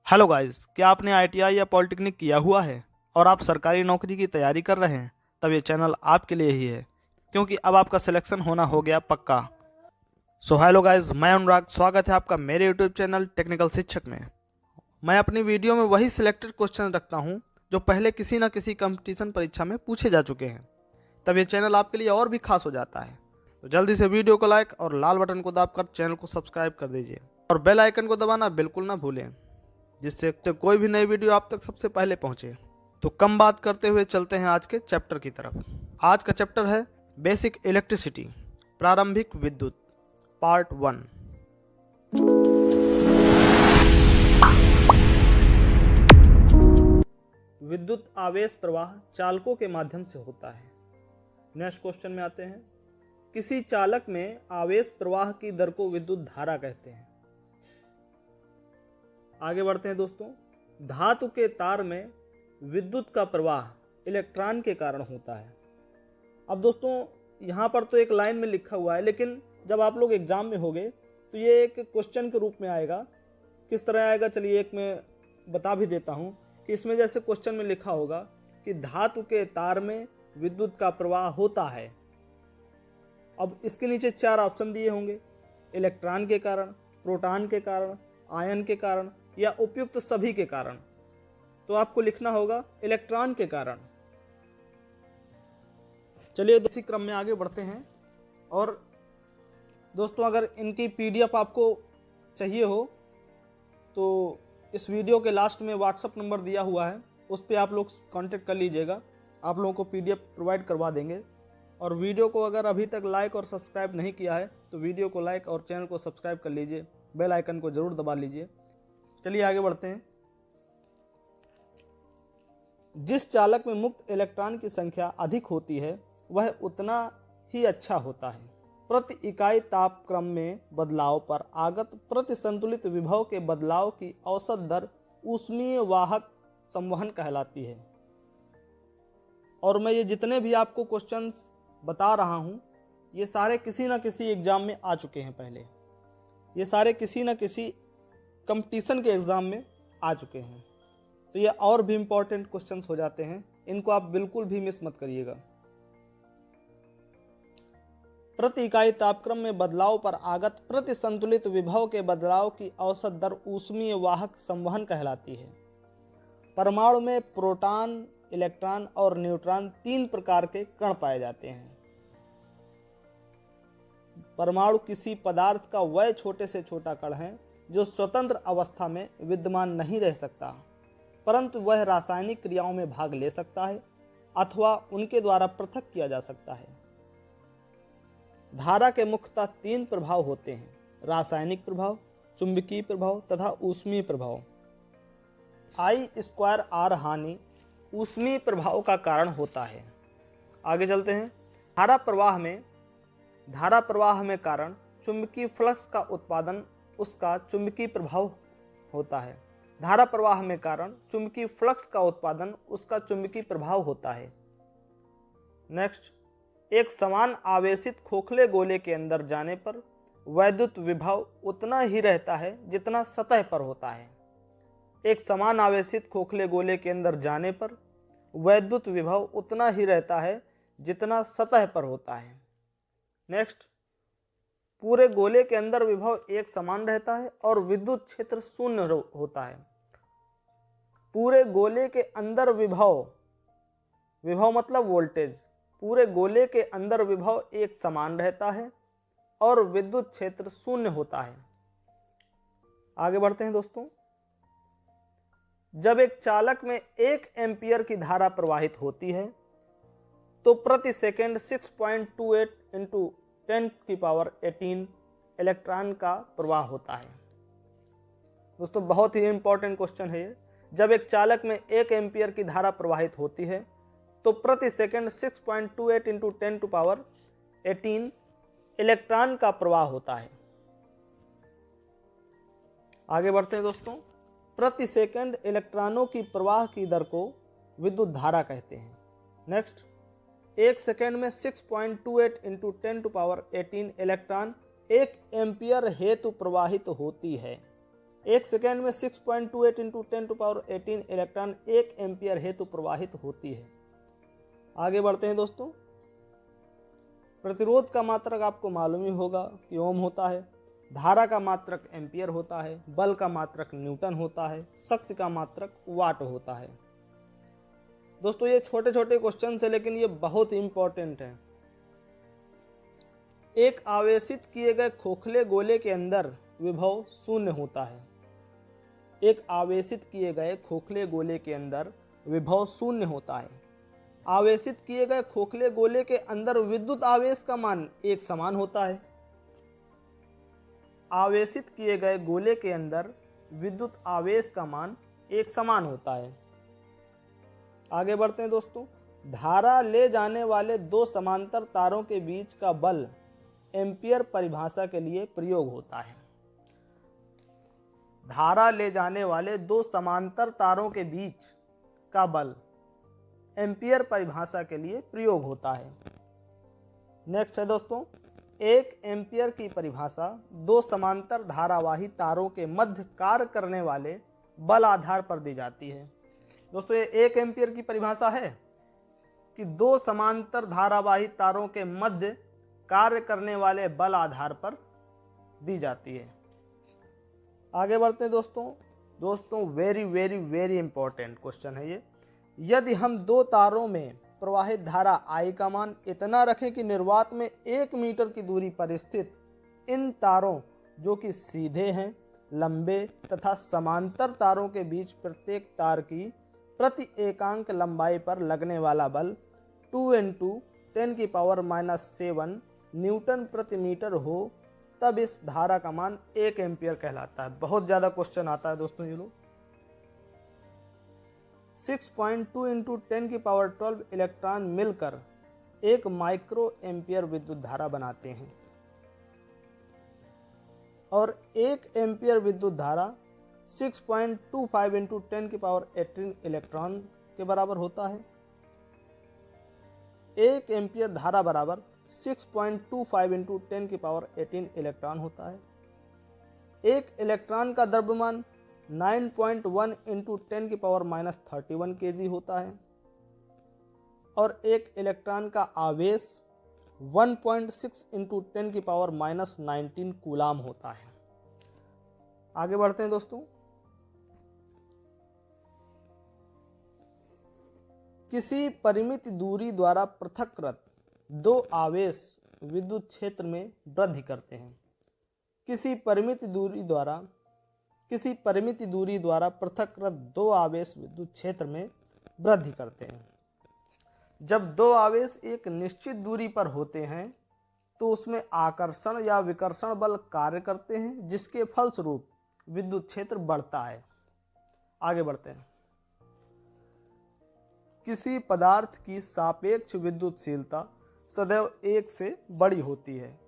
Hello guys, क्या आपने ITI या पॉलिटेक्निक किया हुआ है और आप सरकारी नौकरी की तैयारी कर रहे हैं? तब ये चैनल आपके लिए ही है, क्योंकि अब आपका सिलेक्शन होना हो गया पक्का। सो हेलो गाइस, मैं अनुराग, स्वागत है आपका मेरे यूट्यूब चैनल टेक्निकल शिक्षक में। मैं अपनी वीडियो में वही सिलेक्टेड क्वेश्चन रखता हूँ जो पहले किसी न किसी कंपटीशन परीक्षा में पूछे जा चुके हैं। तब ये चैनल आपके लिए और भी खास हो जाता है। तो जल्दी से वीडियो को लाइक और लाल बटन को दबाकर चैनल को सब्सक्राइब कर दीजिए और बेल आइकन को दबाना बिल्कुल ना भूलें, जिससे कोई भी नई वीडियो आप तक सबसे पहले पहुंचे। तो कम बात करते हुए चलते हैं आज के चैप्टर की तरफ। आज का चैप्टर है बेसिक इलेक्ट्रिसिटी, प्रारंभिक विद्युत, पार्ट 1। विद्युत आवेश प्रवाह चालकों के माध्यम से होता है। नेक्स्ट क्वेश्चन में आते हैं। किसी चालक में आवेश प्रवाह की दर को विद्युत धारा कहते हैं। आगे बढ़ते हैं दोस्तों। धातु के तार में विद्युत का प्रवाह इलेक्ट्रॉन के कारण होता है। अब दोस्तों यहाँ पर तो एक लाइन में लिखा हुआ है, लेकिन जब आप लोग एग्जाम में होगे तो ये एक क्वेश्चन के रूप में आएगा। किस तरह आएगा, चलिए एक मैं बता भी देता हूँ कि इसमें जैसे क्वेश्चन में लिखा होगा कि धातु के तार में विद्युत का प्रवाह होता है। अब इसके नीचे 4 ऑप्शन दिए होंगे, इलेक्ट्रॉन के कारण, प्रोटॉन के कारण, आयन के कारण या उपयुक्त सभी के कारण। तो आपको लिखना होगा इलेक्ट्रॉन के कारण। चलिए इसी क्रम में आगे बढ़ते हैं। और दोस्तों अगर इनकी पीडीएफ आपको चाहिए हो तो इस वीडियो के लास्ट में व्हाट्सएप नंबर दिया हुआ है, उस पर आप लोग कांटेक्ट कर लीजिएगा, आप लोगों को पीडीएफ प्रोवाइड करवा देंगे। और वीडियो को अगर अभी तक लाइक और सब्सक्राइब नहीं किया है तो वीडियो को लाइक और चैनल को सब्सक्राइब कर लीजिए, बेल आइकन को जरूर दबा लीजिए। चलिए आगे बढ़ते हैं। जिस चालक में मुक्त इलेक्ट्रॉन की संख्या अधिक होती है वह उतना ही अच्छा होता है। प्रति इकाई तापक्रम में बदलाव पर आगत प्रति संतुलित विभव के बदलाव की औसत दर ऊष्मीय वाहक संवहन कहलाती है। और मैं ये जितने भी आपको क्वेश्चंस बता रहा हूँ ये सारे किसी न किसी एग्जाम में आ चुके हैं पहले। ये सारे किसी न किसी कंपटीशन के एग्जाम में आ चुके हैं, तो ये और भी इंपॉर्टेंट क्वेश्चंस हो जाते हैं, इनको आप बिल्कुल भी मिस मत करिएगा। प्रति इकाई तापक्रम में बदलाव पर आगत प्रति संतुलित विभव के बदलाव की औसत दर ऊष्मीय वाहक संवहन कहलाती है। परमाणु में प्रोटॉन, इलेक्ट्रॉन और न्यूट्रॉन 3 प्रकार के कण पाए जाते हैं। परमाणु किसी पदार्थ का वह छोटे से छोटा कण है जो स्वतंत्र अवस्था में विद्यमान नहीं रह सकता, परंतु वह रासायनिक क्रियाओं में भाग ले सकता है अथवा उनके द्वारा पृथक किया जा सकता है। धारा के मुख्यतः 3 प्रभाव होते हैं, रासायनिक प्रभाव, चुंबकीय प्रभाव तथा ऊष्मीय प्रभाव। I² हानि ऊष्मीय प्रभाव का कारण होता है। आगे चलते हैं। धारा प्रवाह में कारण चुंबकीय फ्लक्स का उत्पादन उसका चुंबकीय प्रभाव होता है। धारा प्रवाह में कारण चुंबकीय फ्लक्स का उत्पादन उसका चुंबकीय प्रभाव होता है। नेक्स्ट, एक समान आवेशित खोखले गोले के अंदर जाने पर वैद्युत विभव उतना ही रहता है जितना सतह पर होता है। एक समान आवेशित खोखले गोले के अंदर जाने पर वैद्युत विभव उतना ही रहता है जितना सतह पर होता है। नेक्स्ट, पूरे गोले के अंदर विभव एक समान रहता है और विद्युत क्षेत्र शून्य होता है। पूरे गोले के अंदर विभव मतलब वोल्टेज, पूरे गोले के अंदर विभव एक समान रहता है और विद्युत क्षेत्र शून्य होता है। आगे बढ़ते हैं दोस्तों। जब एक चालक में 1 एम्पियर की धारा प्रवाहित होती है तो प्रति सेकंड 6.28 × 10⁻18 इलेक्ट्रॉन का प्रवाह होता है। दोस्तों बहुत ही इंपॉर्टेंट क्वेश्चन है ये। जब एक चालक में 1 एम्पियर की धारा प्रवाहित होती है तो प्रति सेकंड 6.28 × 10⁻18 इलेक्ट्रॉन का प्रवाह होता है। आगे बढ़ते हैं दोस्तों। प्रति सेकंड इलेक्ट्रॉनों की प्रवाह की दर को विद्युत धारा कहते हैं। नेक्स्ट, 1 सेकंड में 6.28 × 10⁻18 इलेक्ट्रॉन 1 एम्पियर हेतु प्रवाहित होती है। 1 सेकेंड में 6.28 इंटू 10⁻18 इलेक्ट्रॉन 1 एम्पियर हेतु प्रवाहित होती है। आगे बढ़ते हैं दोस्तों। प्रतिरोध का मात्रक आपको मालूम ही होगा कि ओम होता है, धारा का मात्रक एम्पियर होता है, बल का मात्रक न्यूटन होता है, शक्ति का मात्रक वाट होता है। दोस्तों ये छोटे छोटे क्वेश्चन है लेकिन ये बहुत इंपॉर्टेंट है। एक आवेशित किए गए खोखले गोले के अंदर विभव शून्य होता है। एक आवेशित किए गए खोखले गोले के अंदर विभव शून्य होता है। आवेशित किए गए खोखले गोले के अंदर विद्युत आवेश का मान एक समान होता है। आवेशित किए गए गोले के अंदर विद्युत आवेश का मान एक समान होता है। आगे बढ़ते हैं दोस्तों। धारा ले जाने वाले दो समांतर तारों के बीच का बल एम्पियर परिभाषा के लिए प्रयोग होता है। धारा ले जाने वाले दो समांतर तारों के बीच का बल एम्पियर परिभाषा के लिए प्रयोग होता है। नेक्स्ट है दोस्तों, 1 एम्पियर की परिभाषा दो समांतर धारावाही तारों के मध्य कार्य करने वाले बल आधार पर दी जाती है। दोस्तों ये 1 एम्पियर की परिभाषा है कि दो समांतर धारावाही तारों के मध्य कार्य करने वाले बल आधार पर दी जाती है। आगे बढ़ते हैं दोस्तों very very very important question है ये। यदि हम दो तारों में प्रवाहित धारा I का मान इतना रखें कि निर्वात में 1 मीटर की दूरी पर स्थित इन तारों जो कि सीधे हैं, लंबे तथा समांतर तारों के बीच प्रत्येक तार की प्रति एकांक लंबाई पर लगने वाला बल 2 × 10⁻⁻7 न्यूटन प्रति मीटर हो, तब इस धारा का मान 1 एम्पियर कहलाता है। बहुत ज़्यादा क्वेश्चन आता है दोस्तों ये लोग। 6.2 × 10⁻12 इलेक्ट्रॉन मिलकर 1 माइक्रो एम्पियर विद्युत धारा बनाते हैं और 1 एम्पियर विद्युत धारा 6.25 × 10⁻18 इलेक्ट्रॉन के बराबर होता है। 1 एम्पियर धारा बराबर 6.25 × 10⁻18 इलेक्ट्रॉन होता है। एक इलेक्ट्रॉन का द्रव्यमान 9.1 × 10⁻31 kg होता है और एक इलेक्ट्रॉन का आवेश 1.6 × 10⁻19 कूलाम होता है। आगे बढ़ते हैं दोस्तों। किसी परिमित दूरी द्वारा पृथककृत दो आवेश विद्युत क्षेत्र में वृद्धि करते हैं। किसी परिमित दूरी द्वारा पृथककृत दो आवेश विद्युत क्षेत्र में वृद्धि करते हैं। जब दो आवेश एक निश्चित दूरी पर होते हैं तो उसमें आकर्षण या विकर्षण बल कार्य करते हैं, जिसके फलस्वरूप विद्युत क्षेत्र बढ़ता है। आगे बढ़ते हैं। किसी पदार्थ की सापेक्ष विद्युतशीलता सदैव 1 से बड़ी होती है।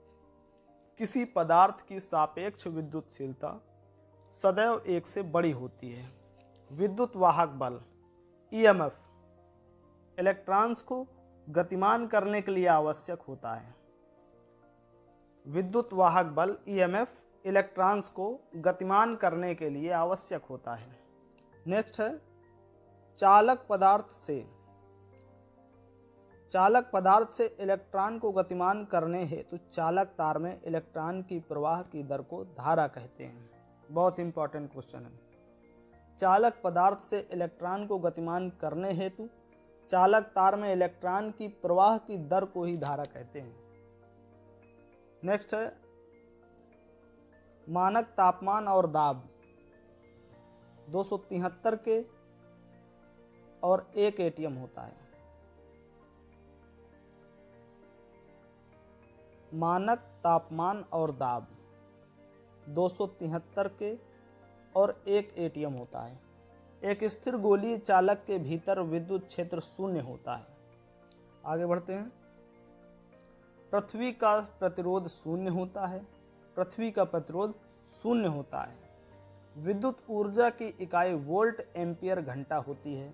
किसी पदार्थ की सापेक्ष विद्युतशीलता सदैव 1 से बड़ी होती है। विद्युत वाहक बल EMF इलेक्ट्रॉन्स को गतिमान करने के लिए आवश्यक होता है। विद्युत वाहक बल EMF इलेक्ट्रॉन्स को गतिमान करने के लिए आवश्यक होता है। नेक्स्ट है, चालक पदार्थ से इलेक्ट्रॉन को गतिमान करने हेतु चालक तार में इलेक्ट्रॉन की प्रवाह की दर को धारा कहते हैं। बहुत इंपॉर्टेंट क्वेश्चन है। चालक पदार्थ से इलेक्ट्रॉन को गतिमान करने हेतु चालक तार में इलेक्ट्रॉन की प्रवाह की दर को ही धारा कहते हैं। नेक्स्ट है, मानक तापमान और दाब 273 के और 1 ATM होता है। मानक तापमान और दाब 273 के और 1 ATM होता है। एक स्थिर गोलीय चालक के भीतर विद्युत क्षेत्र 0 होता है। आगे बढ़ते हैं। पृथ्वी का प्रतिरोध 0 होता है। पृथ्वी का प्रतिरोध 0 होता है। विद्युत ऊर्जा की इकाई वोल्ट एम्पियर घंटा होती है।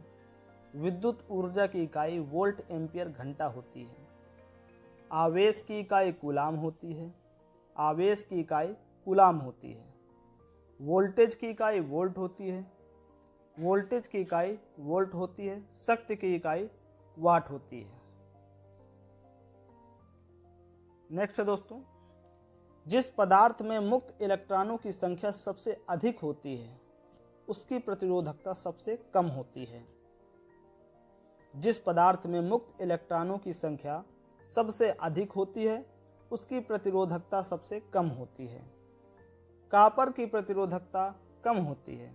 विद्युत ऊर्जा की इकाई वोल्ट एम्पियर घंटा होती है। आवेश की इकाई कूलाम होती है। आवेश की इकाई कूलाम होती है। वोल्टेज की इकाई वोल्ट होती है, वोल्टेज की इकाई वोल्ट होती है, शक्ति की इकाई वाट होती है। नेक्स्ट है दोस्तों, जिस पदार्थ में मुक्त इलेक्ट्रॉनों की संख्या सबसे अधिक होती है उसकी प्रतिरोधकता सबसे कम होती है। जिस पदार्थ में मुक्त इलेक्ट्रॉनों की संख्या सबसे अधिक होती है उसकी प्रतिरोधकता सबसे कम होती है। कॉपर की प्रतिरोधकता कम होती है।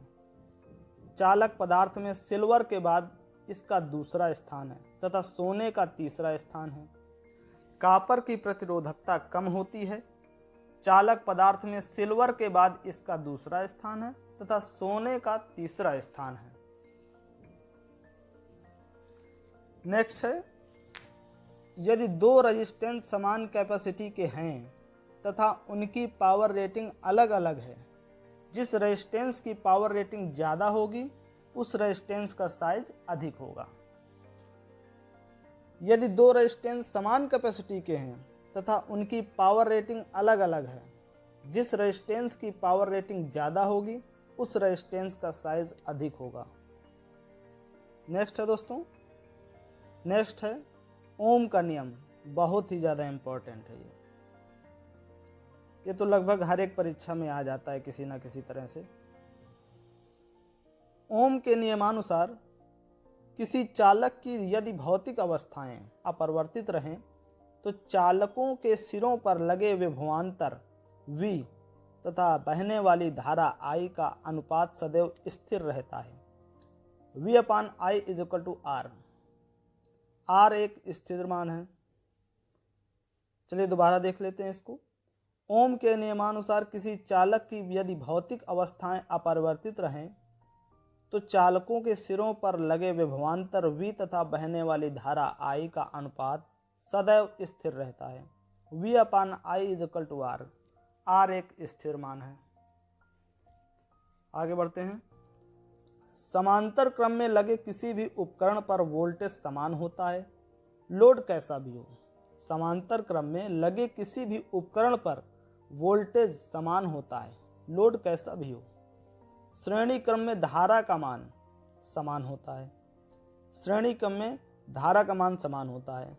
चालक पदार्थ में सिल्वर के बाद इसका दूसरा स्थान है तथा सोने का तीसरा स्थान है। कॉपर की प्रतिरोधकता कम होती है। चालक पदार्थ में सिल्वर के बाद इसका दूसरा स्थान है तथा सोने का तीसरा स्थान है। नेक्स्ट है, यदि दो रेजिस्टेंस समान कैपेसिटी के हैं तथा उनकी पावर रेटिंग अलग अलग है, जिस रेजिस्टेंस की पावर रेटिंग ज़्यादा होगी उस रेजिस्टेंस का साइज अधिक होगा। यदि दो रेजिस्टेंस समान कैपेसिटी के हैं तथा उनकी पावर रेटिंग अलग अलग है, जिस रेजिस्टेंस की पावर रेटिंग ज़्यादा होगी उस रेजिस्टेंस का साइज अधिक होगा। नेक्स्ट है दोस्तों, नेक्स्ट है ओम का नियम, बहुत ही ज़्यादा इम्पोर्टेंट है ये तो लगभग हर एक परीक्षा में आ जाता है किसी ना किसी तरह से। ओम के नियमानुसार किसी चालक की यदि भौतिक अवस्थाएं अपरिवर्तित रहें तो चालकों के सिरों पर लगे विभवांतर V तथा बहने वाली धारा I का अनुपात सदैव स्थिर रहता है। V/I is equal to R। R एक स्थिर मान है। चलिए दोबारा देख लेते हैं इसको। ओम के नियमानुसार किसी चालक की यदि भौतिक अवस्थाएं अपरिवर्तित रहें तो चालकों के सिरों पर लगे विभवांतर V तथा बहने वाली धारा I का अनुपात सदैव स्थिर रहता है। V/I is equal to R। R एक स्थिर मान है। आगे बढ़ते हैं। समांतर क्रम में लगे किसी भी उपकरण पर वोल्टेज समान होता है, लोड कैसा भी हो। समांतर क्रम में लगे किसी भी उपकरण पर वोल्टेज समान होता है, लोड कैसा भी हो। श्रेणी क्रम में धारा का मान समान होता है। श्रेणी क्रम में धारा का मान समान होता है।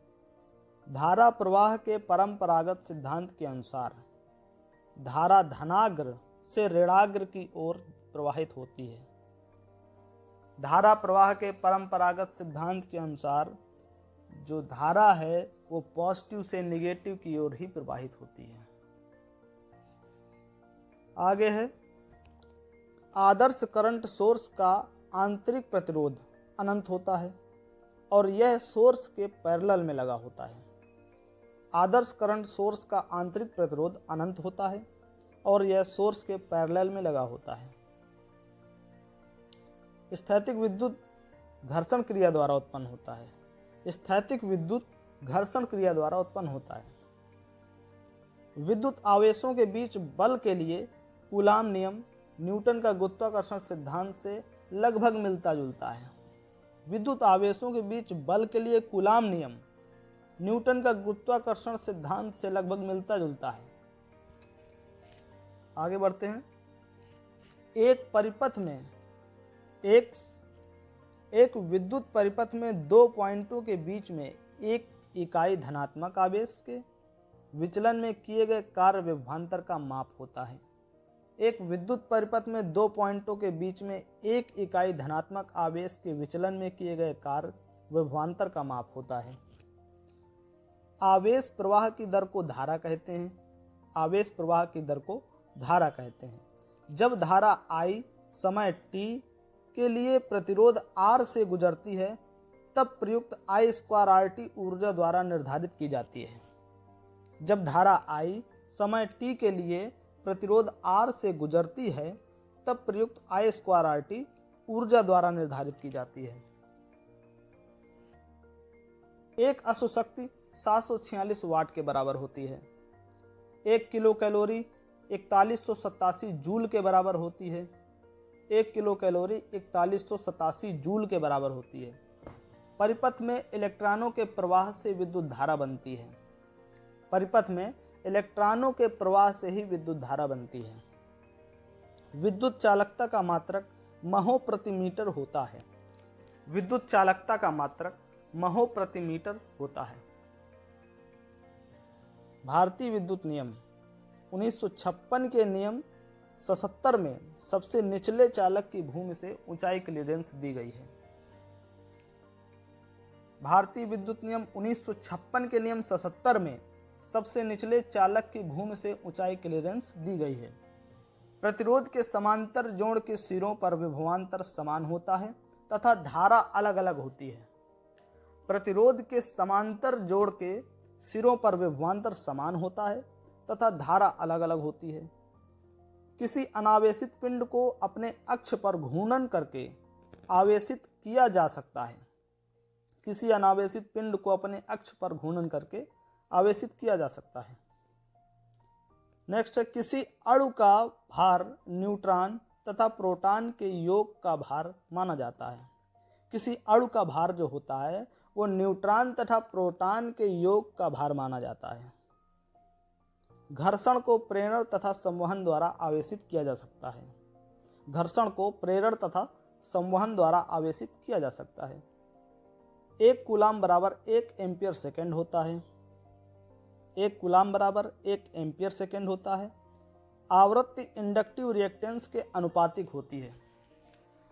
धारा प्रवाह के परंपरागत सिद्धांत के अनुसार धारा धनाग्र से ऋणाग्र की ओर प्रवाहित होती है। धारा प्रवाह के परंपरागत सिद्धांत के अनुसार जो धारा है वो पॉजिटिव से नेगेटिव की ओर ही प्रवाहित होती है। आगे है, आदर्श करंट सोर्स का आंतरिक प्रतिरोध अनंत होता है और यह सोर्स के पैरेलल में लगा होता है। आदर्श करंट सोर्स का आंतरिक प्रतिरोध अनंत होता है और यह सोर्स के पैरेलल में लगा होता है। स्थैतिक विद्युत घर्षण क्रिया द्वारा उत्पन्न होता है। स्थैतिक विद्युत घर्षण क्रिया द्वारा उत्पन्न होता है। विद्युत आवेशों के बीच बल के लिए कूलाम नियम न्यूटन का गुरुत्वाकर्षण सिद्धांत से लगभग मिलता जुलता है। विद्युत आवेशों के बीच बल के लिए कूलाम नियम न्यूटन का गुरुत्वाकर्षण सिद्धांत से लगभग मिलता जुलता है। आगे बढ़ते हैं। एक परिपथ में एक विद्युत परिपथ में दो पॉइंटों के बीच में एक इकाई धनात्मक आवेश के विचलन में किए गए कार्य विभवांतर का माप होता है। एक विद्युत परिपथ में दो पॉइंटों के बीच में एक इकाई धनात्मक आवेश के विचलन में किए गए कार्य विभवांतर का माप होता है। आवेश प्रवाह की दर को धारा कहते हैं। आवेश प्रवाह की दर को धारा कहते हैं। जब धारा I समय t के लिए प्रतिरोध R से गुजरती है तब प्रयुक्त I²RT ऊर्जा द्वारा निर्धारित की जाती है। जब धारा I समय t के लिए प्रतिरोध R से गुजरती है तब प्रयुक्त I²RT ऊर्जा द्वारा निर्धारित की जाती है। एक अशुशक्ति 746 वाट के बराबर होती है। 1 किलो कैलोरी 4187 जूल के बराबर होती है। 1 किलो कैलोरी 4187 जूल के बराबर होती है। परिपथ में इलेक्ट्रॉनों के प्रवाह से विद्युत धारा बनती है। परिपथ में इलेक्ट्रॉनों के प्रवाह से ही विद्युत धारा बनती है। विद्युत चालकता का मात्रक महो प्रति मीटर होता है। विद्युत चालकता का मात्रक महो प्रति मीटर होता है। भारतीय विद्युत नियम 1956 के नियम 77 में सबसे निचले चालक की भूमि से ऊंचाई क्लीयरेंस दी गई है। भारतीय विद्युत नियम 1956 के नियम 77 में सबसे निचले चालक की भूमि से ऊंचाई क्लीयरेंस दी गई है। प्रतिरोध के समांतर जोड़ के सिरों पर विभवांतर समान होता है तथा धारा अलग अलग होती है। प्रतिरोध के समांतर जोड़ के सिरों पर विभवांतर समान होता है तथा धारा अलग अलग होती है। किसी अनावेशित पिंड को अपने अक्ष पर घूर्णन करके आवेशित किया जा सकता है। किसी अनावेशित पिंड को अपने अक्ष पर घूर्णन करके आवेशित किया जा सकता है। नेक्स्ट है, किसी अणु का भार न्यूट्रॉन तथा प्रोटॉन के योग का भार माना जाता है। किसी अणु का भार जो होता है वो न्यूट्रॉन तथा प्रोटॉन के योग का भार माना जाता है। घर्षण को प्रेरण तथा संवहन द्वारा आवेशित किया जा सकता है। घर्षण को प्रेरण तथा संवहन द्वारा आवेशित किया जा सकता है। 1 कूलाम बराबर 1 एम्पियर सेकेंड होता है। 1 कूलाम बराबर 1 एम्पियर सेकेंड होता है। आवृत्ति इंडक्टिव रिएक्टेंस के अनुपातिक होती है।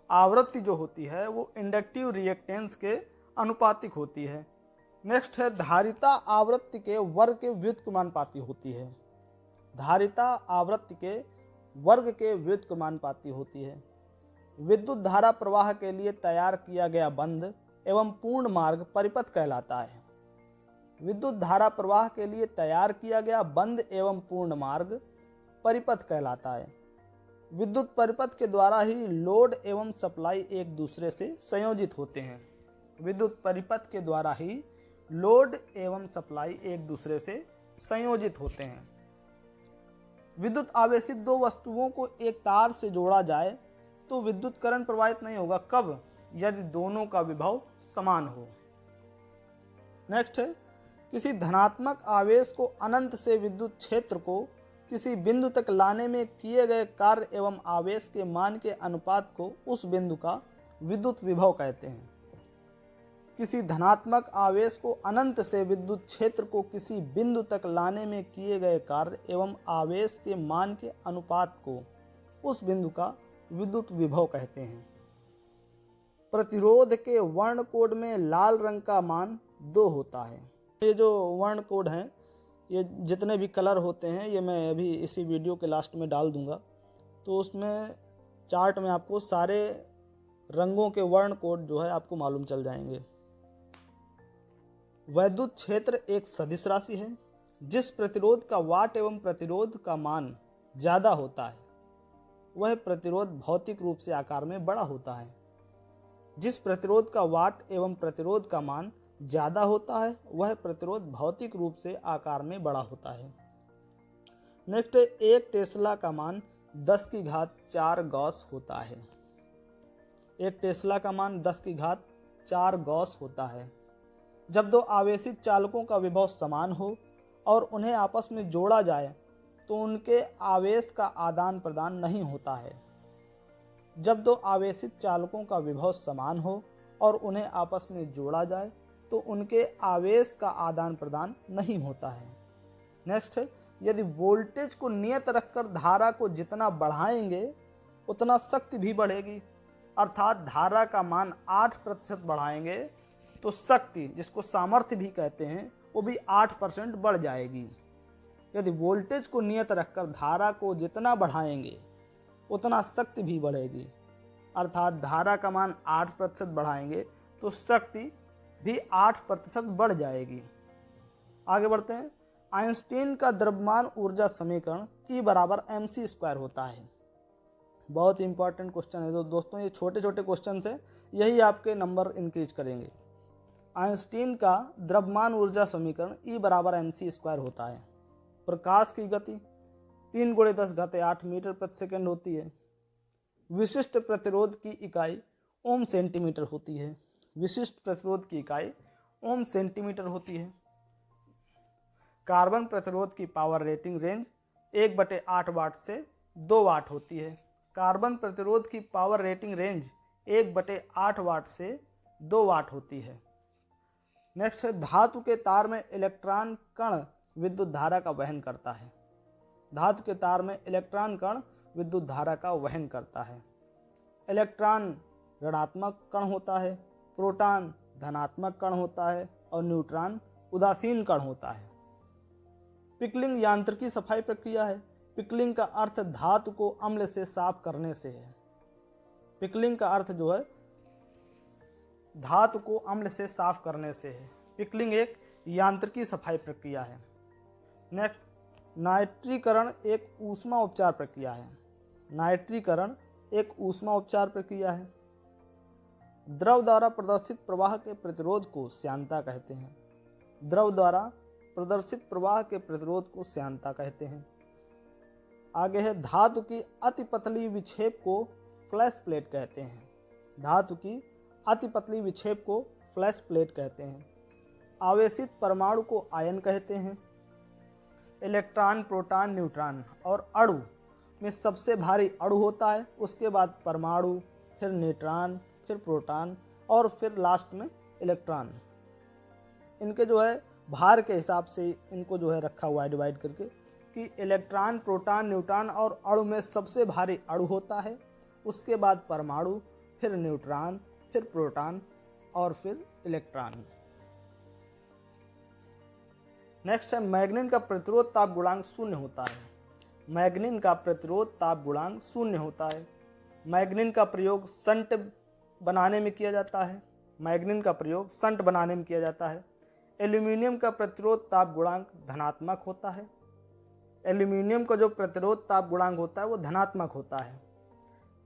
आवृत्ति जो होती है वो इंडक्टिव रिएक्टेंस के अनुपातिक होती है। नेक्स्ट है, धारिता आवृत्ति के वर्ग के व्युत्क्रमानुपाती होती है। धारिता आवृत्ति के वर्ग के व्युत्क्रमानुपाती होती है। विद्युत धारा प्रवाह के लिए तैयार किया गया बंध एवं पूर्ण मार्ग परिपथ कहलाता है। विद्युत धारा प्रवाह के लिए तैयार किया गया बंध एवं पूर्ण मार्ग परिपथ कहलाता है। विद्युत परिपथ के द्वारा ही लोड एवं सप्लाई एक दूसरे से संयोजित होते हैं। विद्युत परिपथ के द्वारा ही लोड एवं सप्लाई एक दूसरे से संयोजित होते हैं। विद्युत आवेशित दो वस्तुओं को एक तार से जोड़ा जाए तो विद्युत करंट प्रवाहित नहीं होगा। कब? यदि दोनों का विभव समान हो। नेक्स्ट है, किसी धनात्मक आवेश को अनंत से विद्युत क्षेत्र को किसी बिंदु तक लाने में किए गए कार्य एवं आवेश के मान के अनुपात को उस बिंदु का विद्युत विभव कहते हैं। किसी धनात्मक आवेश को अनंत से विद्युत क्षेत्र को किसी बिंदु तक लाने में किए गए कार्य एवं आवेश के मान के अनुपात को उस बिंदु का विद्युत विभव कहते हैं। प्रतिरोध के वर्ण कोड में लाल रंग का मान 2 होता है। ये जो वर्ण कोड हैं, ये जितने भी कलर होते हैं ये मैं अभी इसी वीडियो के लास्ट में डाल दूंगा, तो उसमें चार्ट में आपको सारे रंगों के वर्ण कोड जो है आपको मालूम चल जाएंगे। वैद्युत क्षेत्र एक सदिश राशि है। जिस प्रतिरोध का वाट एवं प्रतिरोध का मान ज़्यादा होता है वह प्रतिरोध भौतिक रूप से आकार में बड़ा होता है। जिस प्रतिरोध का वाट एवं प्रतिरोध का मान ज़्यादा होता है वह प्रतिरोध भौतिक रूप से आकार में बड़ा होता है। नेक्स्ट, 1 टेस्ला का मान 10⁴ गॉस होता है। 1 टेस्ला का मान 10⁴ गॉस होता है। जब दो आवेशित चालकों का विभव समान हो और उन्हें आपस में जोड़ा जाए तो उनके आवेश का आदान प्रदान नहीं होता है। जब दो आवेशित चालकों का विभव समान हो और उन्हें आपस में जोड़ा जाए तो उनके आवेश का आदान प्रदान नहीं होता है। नेक्स्ट है, यदि वोल्टेज को नियत रखकर धारा को जितना बढ़ाएंगे उतना शक्ति भी बढ़ेगी। अर्थात धारा का मान 8% बढ़ाएंगे तो शक्ति, जिसको सामर्थ्य भी कहते हैं, वो भी 8% बढ़ जाएगी। यदि वोल्टेज को नियत रखकर धारा को जितना बढ़ाएंगे उतना शक्ति भी बढ़ेगी। अर्थात धारा का मान 8% बढ़ाएंगे तो शक्ति भी 8% बढ़ जाएगी। आगे बढ़ते हैं। आइंस्टीन का द्रव्यमान ऊर्जा समीकरण E बराबर mc² होता है। बहुत इंपॉर्टेंट क्वेश्चन है। तो दोस्तों ये छोटे छोटे क्वेश्चन है, यही आपके नंबर इंक्रीज करेंगे। आइंस्टीन का द्रव्यमान ऊर्जा समीकरण E बराबर mc² होता है। प्रकाश की गति 3 × 10⁸ मीटर प्रति सेकेंड होती है। विशिष्ट प्रतिरोध की इकाई ओम सेंटीमीटर होती है। विशिष्ट प्रतिरोध की इकाई ओम सेंटीमीटर होती है। कार्बन प्रतिरोध की पावर रेटिंग रेंज 1/8 वाट से 2 वाट होती है। कार्बन प्रतिरोध की पावर रेटिंग रेंज 1/8 वाट से 2 वाट होती है। नेक्स्ट है, धातु के तार में इलेक्ट्रॉन कण विद्युत धारा का वहन करता है। धातु के तार में इलेक्ट्रॉन कण विद्युत धारा का वहन करता है। इलेक्ट्रॉन ऋणात्मक कण होता है, प्रोटॉन धनात्मक कण होता है और न्यूट्रॉन उदासीन कण होता है। पिकलिंग यांत्रिकी सफाई प्रक्रिया है। पिकलिंग का अर्थ धातु को अम्ल से साफ करने से है। पिकलिंग का अर्थ जो है धातु को अम्ल से साफ करने से है। पिकलिंग एक यांत्रिकी सफाई प्रक्रिया है। नेक्स्ट, नाइट्रीकरण एक ऊष्मा उपचार प्रक्रिया है। नाइट्रीकरण एक ऊष्मा उपचार प्रक्रिया है। द्रव द्वारा प्रदर्शित प्रवाह के प्रतिरोध को श्यानता कहते हैं। द्रव द्वारा प्रदर्शित प्रवाह के प्रतिरोध को श्यानता कहते हैं। आगे है, धातु की अति पतली विक्षेप को फ्लैश प्लेट कहते हैं। धातु की अति पतली विक्षेप को फ्लैश प्लेट कहते हैं। आवेशित परमाणु को आयन कहते हैं। इलेक्ट्रॉन, प्रोटॉन, न्यूट्रॉन और अणु में सबसे भारी अणु होता है, उसके बाद परमाणु, फिर न्यूट्रॉन, फिर प्रोटॉन और फिर लास्ट में इलेक्ट्रॉन। इनके जो है भार के हिसाब से इनको जो है रखा हुआ है डिवाइड करके कि इलेक्ट्रॉन, प्रोटॉन, न्यूट्रॉन और अणु में सबसे भारी अणु होता है, उसके बाद परमाणु, फिर न्यूट्रॉन, फिर प्रोटॉन और फिर इलेक्ट्रॉन। नेक्स्ट है, मैग्नीन का प्रतिरोध ताप गुणांक 0 होता है। मैग्नीन का प्रतिरोध ताप गुणांक 0 होता है। मैग्नीन का प्रयोग संट बनाने में किया जाता है। मैग्नीन का प्रयोग संट बनाने में किया जाता है। एल्यूमिनियम का प्रतिरोध ताप गुणांक धनात्मक होता है। एल्यूमिनियम का जो प्रतिरोध ताप गुणांक होता है वो धनात्मक होता है।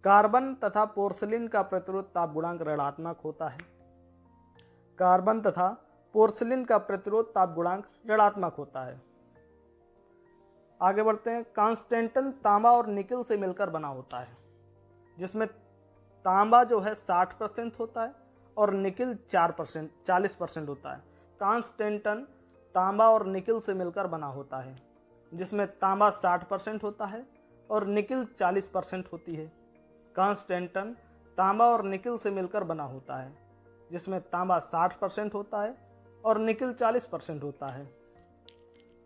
कार्बन तथा पोर्सिलिन का प्रतिरोध ताप गुणांक ऋणात्मक होता है। कार्बन तथा पोर्सिलिन का प्रतिरोध ताप गुणांक ऋणात्मक होता है। आगे बढ़ते हैं, कांस्टेंटन तांबा और निकिल से मिलकर बना होता है, जिसमें तांबा जो है 60% होता है और निकिल 40% होता है। कांस्टेंटन तांबा और निकिल से मिलकर बना होता है, जिसमें तांबा 60% होता है और निकिल 40% होती है। कांस्टेंटन तांबा और निकिल से मिलकर बना होता है, जिसमें तांबा 60% होता है और निकिल 40% होता है।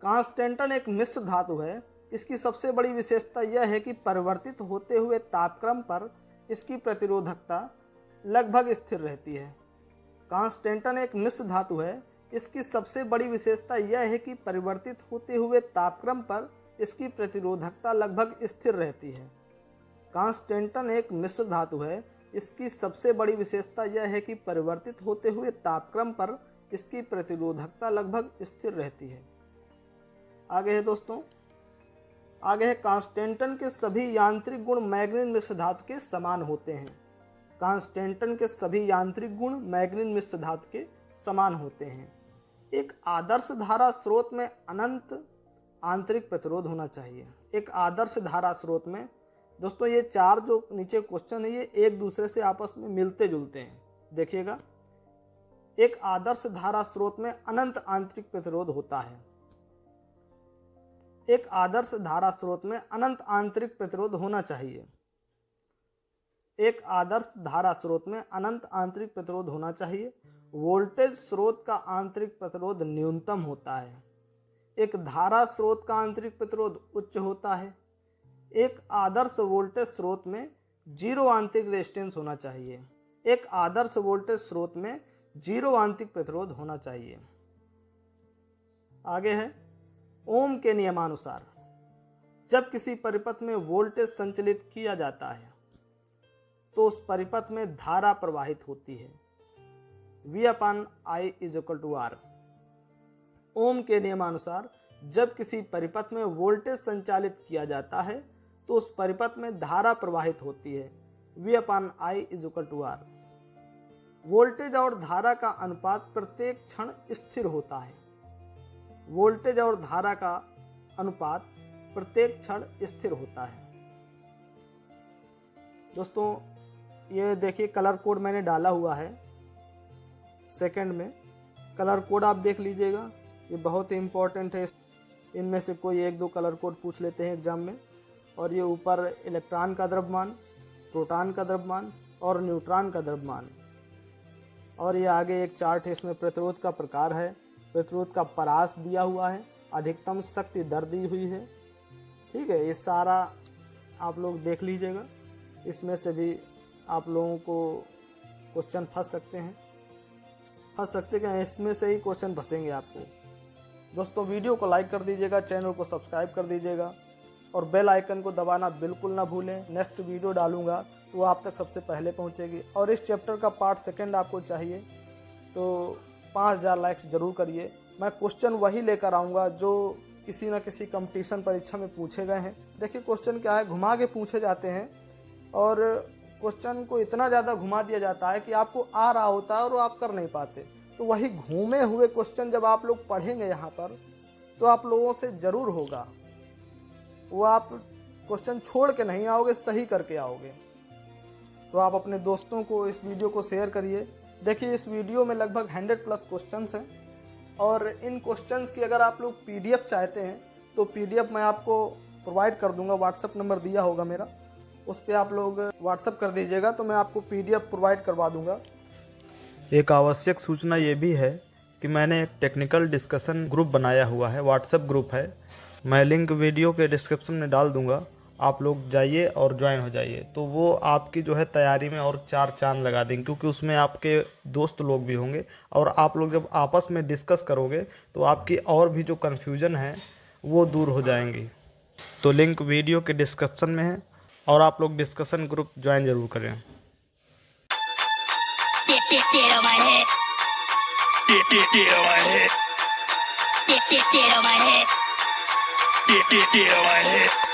कांस्टेंटन एक मिश्र धातु है। इसकी सबसे बड़ी विशेषता यह है कि परिवर्तित होते हुए तापक्रम पर इसकी प्रतिरोधकता लगभग स्थिर रहती है। कांस्टेंटन एक मिश्र धातु है। इसकी सबसे बड़ी विशेषता यह है कि परिवर्तित होते हुए तापक्रम पर इसकी प्रतिरोधकता लगभग स्थिर रहती है। कांस्टेंटन एक मिश्र धातु है। इसकी सबसे बड़ी विशेषता यह है कि परिवर्तित होते हुए तापक्रम पर इसकी प्रतिरोधकता लगभग स्थिर रहती है। आगे है दोस्तों, आगे है, कांस्टेंटन के सभी यांत्रिक गुण मैग्नीन मिश्र धातु के समान होते हैं। कांस्टेंटन के सभी यांत्रिक गुण मैग्नीन मिश्र धातु के समान होते हैं। एक आदर्श धारा स्रोत में अनंत आंतरिक प्रतिरोध होना चाहिए। एक आदर्श धारा स्रोत में दोस्तों ये 4 जो नीचे क्वेश्चन है ये एक दूसरे से आपस में मिलते जुलते हैं। देखिएगा, एक आदर्श धारा स्रोत में अनंत आंतरिक प्रतिरोध होता है। एक आदर्श धारा स्रोत में अनंत आंतरिक प्रतिरोध होना चाहिए। एक आदर्श धारा स्रोत में अनंत आंतरिक प्रतिरोध होना चाहिए। वोल्टेज स्रोत का आंतरिक प्रतिरोध न्यूनतम होता है। एक धारा स्रोत का आंतरिक प्रतिरोध उच्च होता है। एक आदर्श वोल्टेज स्रोत में 0 आंतरिक रेजिस्टेंस होना चाहिए। एक आदर्श वोल्टेज स्रोत में 0 आंतरिक प्रतिरोध होना चाहिए। आगे है, ओम के नियमानुसार जब किसी परिपथ में वोल्टेज संचालित किया जाता है तो उस परिपथ में धारा प्रवाहित होती है। V/I = R। ओम के नियमानुसार जब किसी परिपथ में वोल्टेज संचालित किया जाता है तो उस परिपथ में धारा प्रवाहित होती है। V/I = R। वोल्टेज और धारा का अनुपात प्रत्येक क्षण स्थिर होता है। वोल्टेज और धारा का अनुपात प्रत्येक क्षण स्थिर होता है। दोस्तों ये देखिए कलर कोड मैंने डाला हुआ है सेकंड में। कलर कोड आप देख लीजिएगा, ये बहुत ही इम्पोर्टेंट है। इनमें से कोई 1-2 कलर कोड पूछ लेते हैं एग्जाम में। और ये ऊपर इलेक्ट्रॉन का द्रव्यमान, प्रोटॉन का द्रव्यमान और न्यूट्रॉन का द्रव्यमान। और ये आगे एक चार्ट है, इसमें प्रतिरोध का प्रकार है, प्रतिरोध का परास दिया हुआ है, अधिकतम शक्ति दर दी हुई है। ठीक है, ये सारा आप लोग देख लीजिएगा। इसमें से भी आप लोगों को क्वेश्चन फंस सकते हैं, इसमें से ही क्वेश्चन फंसेंगे आपको। दोस्तों वीडियो को लाइक कर दीजिएगा, चैनल को सब्सक्राइब कर दीजिएगा और बेल आइकन को दबाना बिल्कुल ना भूलें। नेक्स्ट वीडियो डालूंगा तो आप तक सबसे पहले पहुंचेगी। और इस चैप्टर का पार्ट सेकंड आपको चाहिए तो 5000 लाइक्स ज़रूर करिए। मैं क्वेश्चन वही लेकर आऊँगा जो किसी न किसी कंपटीशन परीक्षा में पूछे गए हैं। देखिए क्वेश्चन क्या है, घुमा के पूछे जाते हैं और क्वेश्चन को इतना ज़्यादा घुमा दिया जाता है कि आपको आ रहा होता है और वो आप कर नहीं पाते। तो वही घूमे हुए क्वेश्चन जब आप लोग पढ़ेंगे यहाँ पर तो आप लोगों से ज़रूर होगा, वो आप क्वेश्चन छोड़ के नहीं आओगे, सही करके आओगे। तो आप अपने दोस्तों को इस वीडियो को शेयर करिए। देखिए इस वीडियो में लगभग 100+ क्वेश्चंस हैं और इन क्वेश्चंस की अगर आप लोग PDF चाहते हैं तो PDF मैं आपको प्रोवाइड कर दूंगा। व्हाट्सअप नंबर दिया होगा मेरा, उस पर आप लोग व्हाट्सअप कर दीजिएगा तो मैं आपको PDF प्रोवाइड करवा दूंगा। एक आवश्यक सूचना ये भी है कि मैंने एक टेक्निकल डिस्कशन ग्रुप बनाया हुआ है, व्हाट्सएप ग्रुप है। मैं लिंक वीडियो के डिस्क्रिप्शन में डाल दूंगा, आप लोग जाइए और ज्वाइन हो जाइए। तो वो आपकी जो है तैयारी में और 4 चांद लगा देंगे, क्योंकि उसमें आपके दोस्त लोग भी होंगे और आप लोग जब आपस में डिस्कस करोगे तो आपकी और भी जो कन्फ्यूजन है वो दूर हो जाएंगी। तो लिंक वीडियो के डिस्क्रिप्शन में है और आप लोग डिस्कशन ग्रुप ज्वाइन ज़रूर करें। Get on my head. Get on my head. Get on my head. Get on my head.